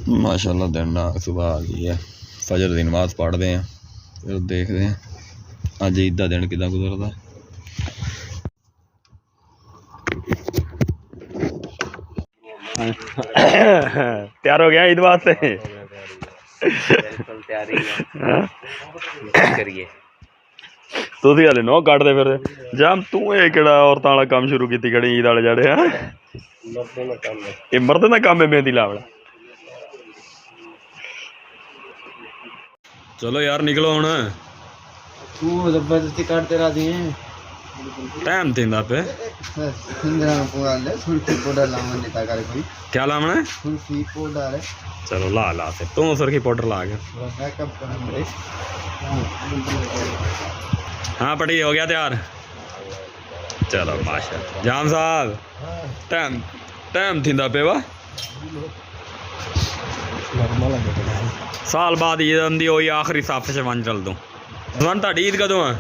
ماشاءاللہ دن صبح آ گئی ہے، فجر دی نماز پڑھتے ہیں، پھر دیکھتے ہیں اج عید کا دن کداں گزرتا ہے۔ تیار ہو گیا عید واسطے؟ تسی ہلے نو کٹتے پھر جام تیڑا عورتوں والا کام شروع کی کھڑی عید والے جڑے یہ مرد کا کام ہے مہندی لاونا۔ چلو یار نکلو ہوں، زبردستی کرتے رہتی ہیں ٹائم تھی پہ کیا لاونا ہے؟ چلو لا لا سے تو سرخی پاؤڈر لا گیا۔ ہاں پٹی ہو گیا تیار؟ چلو ماشاء اللہ جام صاحب ٹائم تھی پہ وا سال بعد عید آتی ہوئی آخری صف سے ون چل دوں من تاری عید کدوں ہے؟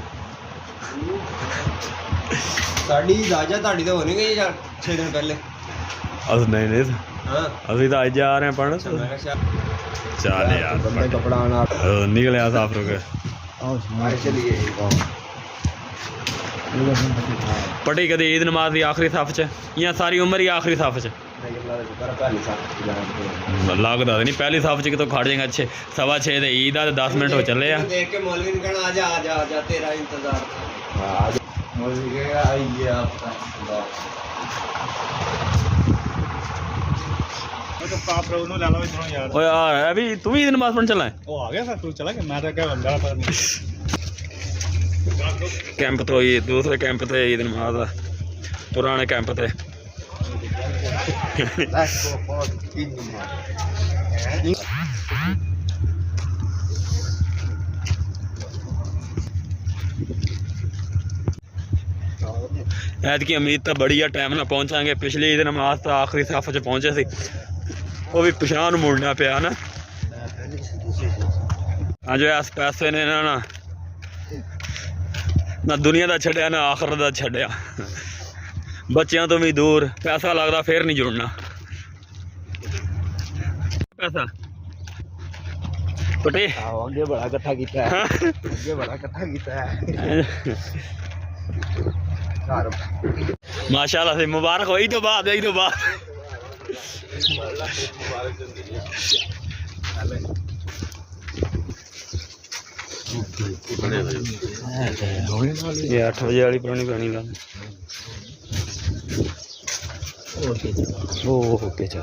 نہیں ابھی تو اج آ رہے ہیں پڑھ چل یار نکلے صاف رو کے پٹی کدی عید نماز دی آخری صف چ یا ساری عمر ہی آخری صف چ لگتا نہیں پہلی صف چ کتوں کھڑ جائیں گا 6:15 عید آ 10 منٹ ہو چلے آ ابھی تو بھی عید نماز پڑھنے چلا ہے؟ کیمپ تو دوسرے کیمپ تھے عید نماز پرانے کیمپ تھے ایت کی امید تو بڑی ہے ٹائم نہ پہنچا گے، پچھلی عید نماز تو آخری صف چ پہنچے سی وہ بھی پچھان مڑنا پیا نا جو اس پیسے نے نہ دنیا دا چھڈیا نہ آخرت دا چھڈیا، بچیاں تو بھی دور پیسہ لگتا پھر نہیں جڑنا پیسہ پٹی اگے بڑا کٹھا کیتا ہے اگے بڑا کٹھا کیتا ہے ماشاءاللہ سے مبارک ہوئی تو بعد یہی تو بعد یہ 8 بجے والی پرانی پرانی لا اوکے چل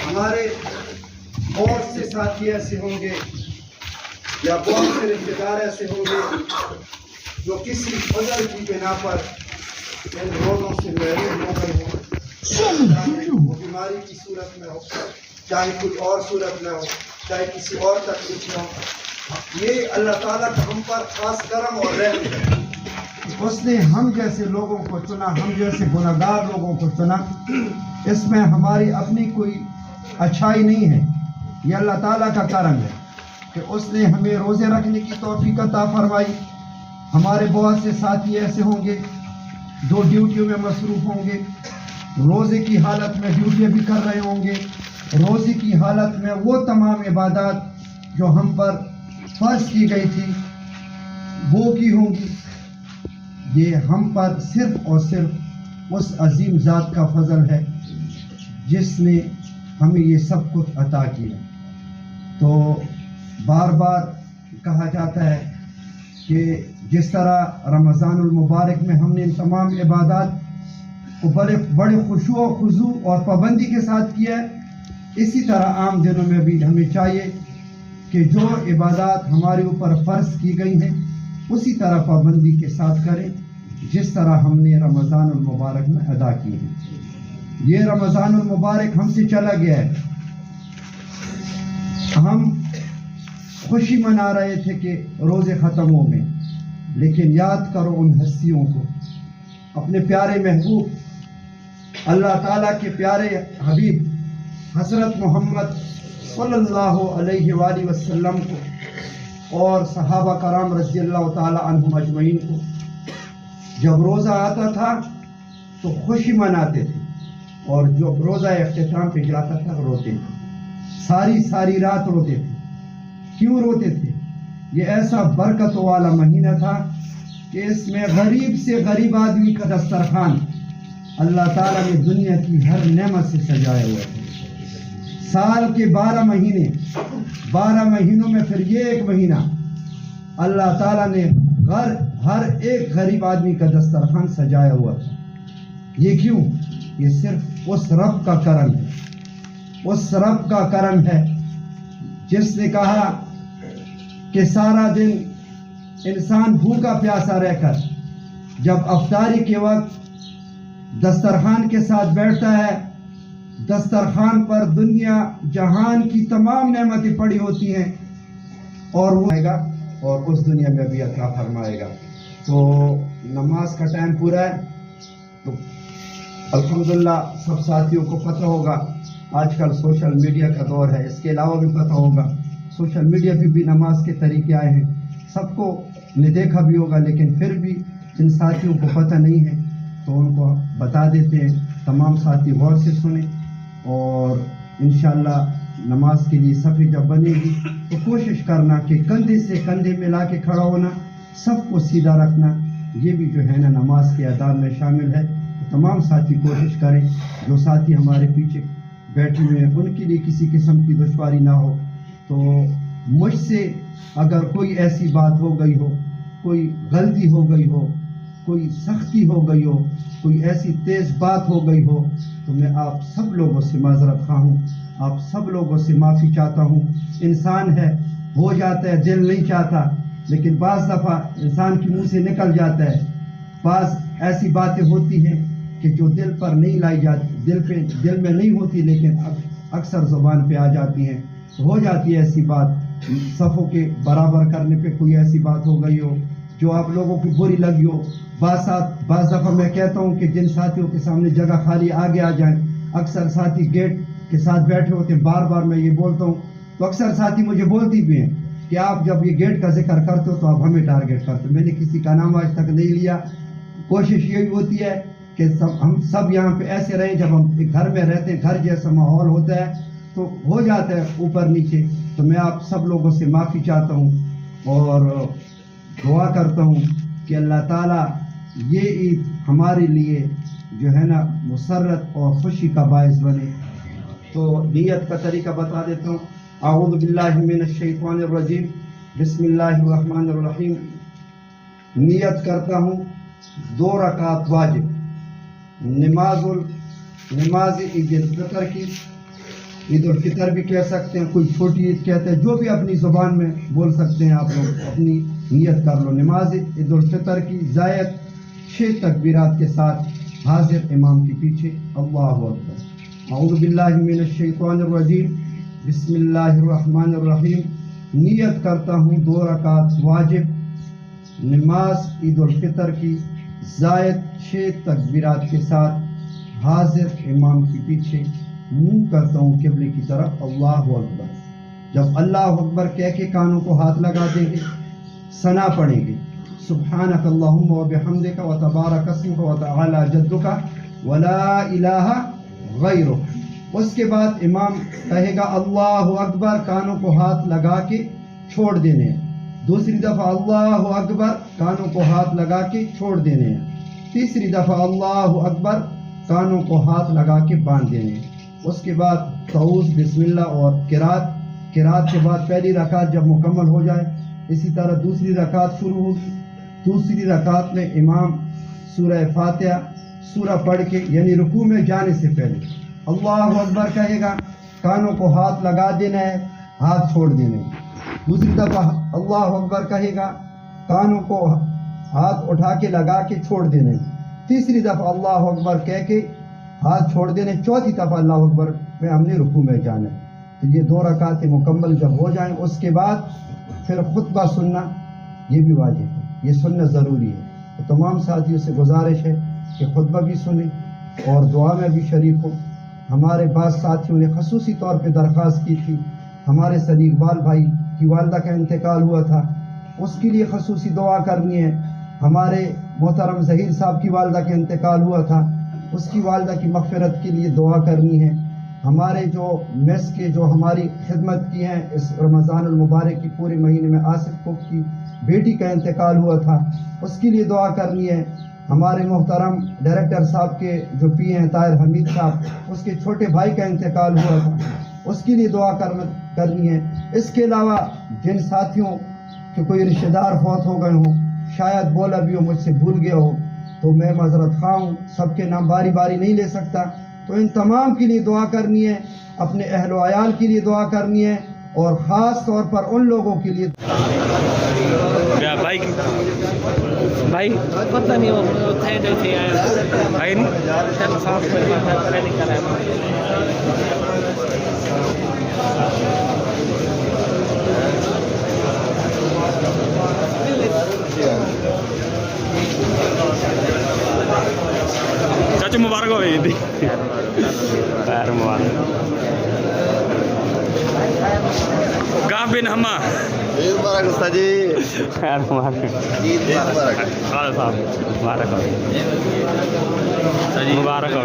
ہمارے بہت سے ساتھی ایسے ہوں گے یا بہت سے رشتے دار ایسے ہوں گے جو کسی وجہ کی بنا پر ان روزوں سے محروم ہو گئے ہوں، وہ بیماری کی صورت میں ہو، چاہے کوئی اور صورت میں ہو، چاہے کسی اور تکلیف میں ہو، یہ اللہ تعالیٰ کا ہم پر خاص کرم اور رحم ہے۔ اس نے ہم جیسے لوگوں کو چنا، ہم جیسے گناہگار لوگوں کو چنا، اس میں ہماری اپنی کوئی اچھائی نہیں ہے، یہ اللہ تعالیٰ کا کرم ہے کہ اس نے ہمیں روزے رکھنے کی توفیق عطا فرمائی۔ ہمارے بہت سے ساتھی ایسے ہوں گے جو ڈیوٹیوں میں مصروف ہوں گے، روزے کی حالت میں ڈیوٹیاں بھی کر رہے ہوں گے، روزے کی حالت میں وہ تمام عبادات جو ہم پر فرض کی گئی تھی وہ کی ہوں گی۔ یہ ہم پر صرف اور صرف اس عظیم ذات کا فضل ہے جس نے ہمیں یہ سب کچھ عطا کیا۔ تو بار بار کہا جاتا ہے کہ جس طرح رمضان المبارک میں ہم نے ان تمام عبادات کو بڑے خشوع و خضوع اور پابندی کے ساتھ کیا ہے، اسی طرح عام دنوں میں بھی ہمیں چاہیے کہ جو عبادات ہمارے اوپر فرض کی گئی ہیں اسی طرح پابندی کے ساتھ کریں جس طرح ہم نے رمضان المبارک میں ادا کی ہے۔ یہ رمضان المبارک ہم سے چلا گیا ہے، ہم خوشی منا رہے تھے کہ روزے ختم ہو گئے، لیکن یاد کرو ان ہستیوں کو، اپنے پیارے محبوب اللہ تعالیٰ کے پیارے حبیب حضرت محمد صلی اللہ علیہ وآلہ وسلم کو اور صحابہ کرام رضی اللہ تعالیٰ عنہم اجمعین کو جب روزہ آتا تھا تو خوشی مناتے تھے، اور جو روزہ اختتام پہ جاتا تھا روتے تھے، ساری رات روتے تھے۔ کیوں روتے تھے؟ یہ ایسا برکت والا مہینہ تھا کہ اس میں غریب سے غریب آدمی کا دسترخوان اللہ تعالیٰ نے دنیا کی ہر نعمت سے سجایا ہوا تھا۔ سال کے 12 مہینے، 12 مہینوں میں پھر یہ ایک مہینہ اللہ تعالیٰ نے ہر ایک غریب آدمی کا دسترخوان سجایا ہوا تھا۔ یہ کیوں؟ یہ صرف اس رب کا کرم ہے، اس رب کا کرم ہے جس نے کہا کہ سارا دن انسان بھوکا پیاسا رہ کر جب افطاری کے وقت دسترخوان کے ساتھ بیٹھتا ہے، دسترخوان پر دنیا جہان کی تمام نعمتیں پڑی ہوتی ہیں، اور وہ آئے گا اور اس دنیا میں بھی عطا فرمائے گا۔ تو نماز کا ٹائم پورا ہے، تو الحمدللہ سب ساتھیوں کو پتہ ہوگا آج کل سوشل میڈیا کا دور ہے، اس کے علاوہ بھی پتہ ہوگا سوشل میڈیا پہ بھی نماز کے طریقے آئے ہیں، سب کو نے دیکھا بھی ہوگا، لیکن پھر بھی جن ساتھیوں کو پتہ نہیں ہے تو ان کو بتا دیتے ہیں، تمام ساتھی غور سے سنیں، اور انشاءاللہ نماز کے لیے صفیں جب بنے گی تو کوشش کرنا کہ کندھے سے کندھے ملا کے کھڑا ہونا، سب کو سیدھا رکھنا، یہ بھی جو ہے نا نماز کے آداب میں شامل ہے۔ تو تمام ساتھی کوشش کریں، جو ساتھی ہمارے پیچھے بیٹھے ہوئے ہیں ان کے لیے کسی قسم کی دشواری نہ ہو۔ تو مجھ سے اگر کوئی ایسی بات ہو گئی ہو، کوئی غلطی ہو گئی ہو، کوئی سختی ہو گئی ہو، کوئی ایسی تیز بات ہو گئی ہو، تو میں آپ سب لوگوں سے معذرت خواہ ہوں، آپ سب لوگوں سے معافی چاہتا ہوں۔ انسان ہے، ہو جاتا ہے، دل نہیں چاہتا، لیکن بعض دفعہ انسان کے منہ سے نکل جاتا ہے، بعض ایسی باتیں ہوتی ہیں کہ جو دل پر نہیں لائی جاتی، دل میں نہیں ہوتی، لیکن اکثر زبان پہ آ جاتی ہیں، ہو جاتی ہے ایسی بات۔ صفوں کے برابر کرنے پہ کوئی ایسی بات ہو گئی ہو جو آپ لوگوں کی بری لگی ہو، بعض دفعہ میں کہتا ہوں کہ جن ساتھیوں کے سامنے جگہ خالی آگے آ جائیں، اکثر ساتھی گیٹ کے ساتھ بیٹھے ہوتے ہیں، بار بار میں یہ بولتا ہوں، تو اکثر ساتھی مجھے بولتی بھی ہیں کہ آپ جب یہ گیٹ کا ذکر کرتے ہو تو آپ ہمیں ٹارگیٹ کرتے ہو۔ میں نے کسی کا نام آج تک نہیں لیا، کوشش یہی ہوتی ہے کہ ہم سب یہاں پہ ایسے رہیں، جب ہم ایک گھر میں رہتے ہیں، گھر جیسا ماحول ہوتا ہے تو ہو جاتا ہے اوپر نیچے۔ تو میں آپ سب لوگوں سے معافی چاہتا ہوں اور دعا کرتا ہوں کہ اللہ تعالیٰ یہ عید ہمارے لیے جو ہے نا مسرت اور خوشی کا باعث بنے۔ تو نیت کا طریقہ بتا دیتا ہوں۔ اعوذ باللہ من الشیطان الرجیم، بسم اللہ الرحمن الرحیم۔ نیت کرتا ہوں 2 رکعت واجب نماز عید الفطر کی، عید الفطر بھی کہہ سکتے ہیں، کوئی چھوٹی عید کہتے ہیں، جو بھی اپنی زبان میں بول سکتے ہیں، آپ لوگ اپنی نیت کر لو۔ نماز عید الفطر کی زائد 6 تکبیرات کے ساتھ حاضر امام کے پیچھے، اللہ اکبر۔ اعوذ باللہ من الشیطان الرجیم، بسم اللہ الرحمن الرحیم۔ نیت کرتا ہوں 2 رکعت واجب نماز عید الفطر کی زائد 6 تکبیرات کے ساتھ حاضر امام کے پیچھے، منہ کرتا ہوں قبلے کی طرف، اللہ اکبر۔ جب اللہ اکبر کہہ کے کانوں کو ہاتھ لگا دیں گے، ثنا پڑھیں گے، سبحانک اللہم و بحمدک و تبارک اسمک و تعالی جدک ولا الہ غیرک۔ اس کے بعد امام کہے گا اللہ اکبر، کانوں کو ہاتھ لگا کے چھوڑ دینے ہیں، دوسری دفعہ اللہ اکبر، کانوں کو ہاتھ لگا کے چھوڑ دینے ہیں، تیسری دفعہ اللہ اکبر، کانوں کو ہاتھ لگا کے باندھ دینے ہیں۔ اس کے بعد تعوذ، بسم اللہ اور قرات کے بعد پہلی رکعت جب مکمل ہو جائے، اسی طرح دوسری رکعت شروع ہوگی۔ دوسری رکعت میں امام سورہ فاتحہ سورہ پڑھ کے، یعنی رکوع میں جانے سے پہلے اللہ اکبر کہے گا، کانوں کو ہاتھ لگا دینا ہے، ہاتھ چھوڑ دینے ہیں۔ دوسری دفعہ اللہ اکبر کہے گا، کانوں کو ہاتھ اٹھا کے لگا کے چھوڑ دینے ہیں۔ تیسری دفعہ اللہ اکبر کہہ کے ہاتھ چھوڑ دینے، چوتھی دفعہ اللہ اکبر میں ہم نے رکوع میں جانا ہے۔ تو یہ 2 رکعتیں مکمل جب ہو جائیں اس کے بعد پھر خطبہ سننا یہ بھی واجب ہے، یہ سننا ضروری ہے۔ تو تمام ساتھیوں سے گزارش ہے کہ خطبہ بھی سنیں اور دعا میں بھی شریک ہو۔ ہمارے بعض ساتھیوں نے خصوصی طور پہ درخواست کی تھی، ہمارے سنی اقبال بھائی کی والدہ کا انتقال ہوا تھا، اس کے لیے خصوصی دعا کرنی ہے۔ ہمارے محترم ظہیر صاحب کی والدہ کا انتقال ہوا تھا، اس کی والدہ کی مغفرت کے لیے دعا کرنی ہے۔ ہمارے جو میس کے جو ہماری خدمت کی ہیں اس رمضان المبارک کی پورے مہینے میں، آصف کوک کی بیٹی کا انتقال ہوا تھا، اس کے لیے دعا کرنی ہے۔ ہمارے محترم ڈائریکٹر صاحب کے جو پی ہیں طاہر حمید صاحب، اس کے چھوٹے بھائی کا انتقال ہوا تھا، اس کے لیے دعا کرنی ہے۔ اس کے علاوہ جن ساتھیوں کہ کوئی رشتہ دار فوت ہو گئے ہوں، شاید بولا بھی ہو، مجھ سے بھول گیا ہو، تو میں معذرت خواہ ہوں، سب کے نام باری باری نہیں لے سکتا، تو ان تمام کے لیے دعا کرنی ہے، اپنے اہل و عیال کے لیے دعا کرنی ہے، اور خاص طور پر ان لوگوں کے لیے بھائی پتہ نہیں وہ تھے بھائی نہیں چاچو مبارک ہو عید خیر مبارک کہاں بن ہما عید مبارک استاد جی، خیر مبارک عید مبارک۔ خالد صاحب مبارک ہو مبارک ہو ساجد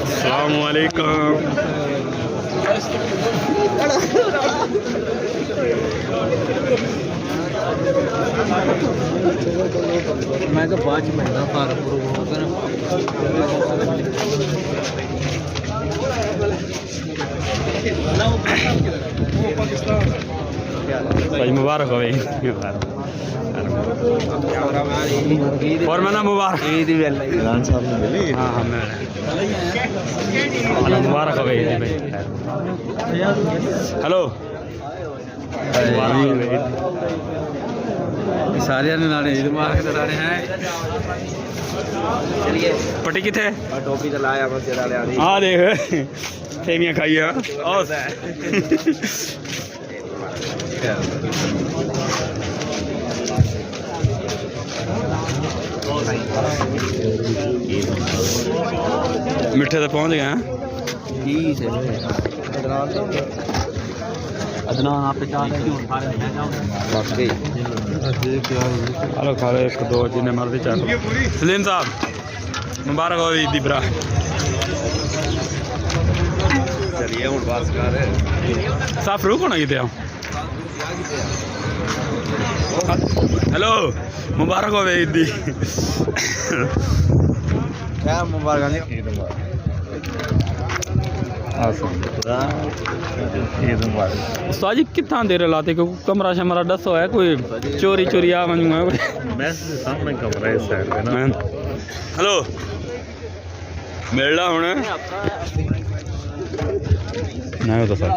السلام علیکم میں تو 5 مہینہ فارغ ہو کر بھائی مبارک ہو اور میں نا مبارک عید بھی اللہ عمران صاحب نے ملی ہاں ہاں میں مبارک ہو گئی ہلو سارے نے عید مبارک دلانے ہیں چلیے پٹی کتنے ٹوپی چلایا بس ہاں دیکھ سیویاں کھائی اور میٹھے تو پہنچ گئے ہیں ادنان آپ پہ چاہتے ہیں ہلو کھا لو 1 2 جن مرضی چاہ سلیم صاحب مبارک ہو عید برا چلیے ہوں بس کر صاف روک ہونا کتنے ہلو مبارک ہو عید دی کیا مبارک عید مبارک عید مبارک استاد جی کتنا دیر لاتے کہ کمرہ شمرہ دسو ہے کوئی چوری چوری آ ونجوں گا میں سامنے کمرہ اس سائڈ پہ نا ہلو ملنا ہونا نہیں ہوتا سر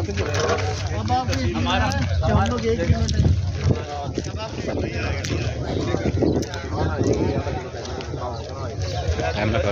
ٹائم لگا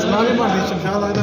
ਸਲਾਮੀ ਭਾਂਡੀ ਸ਼ਮਸ਼ਾਦ ਲੱਗਦਾ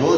2